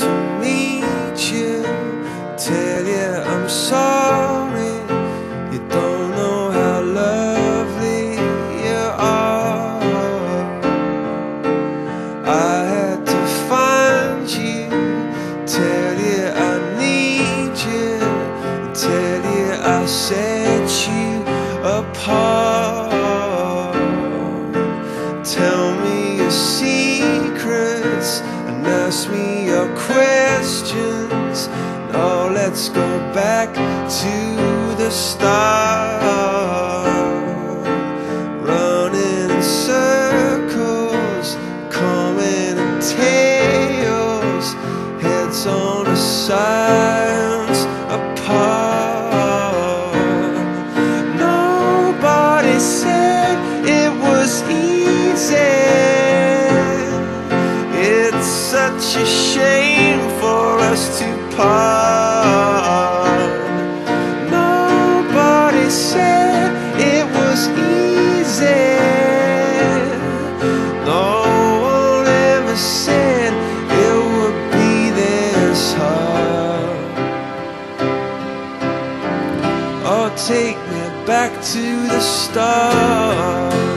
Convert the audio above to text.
to meet you, tell you I'm sorry. You don't know how lovely you are. I had to find you, tell you I need you, tell you I set you apart. Tell me your secrets and ask me your questions. Now let's go back to the start. Running in circles, coming in tails, heads on the sides apart. Nobody said it was easy. It's such a shame for us to part. Nobody said it was easy. No one ever said it would be this hard. Oh, take me back to the start.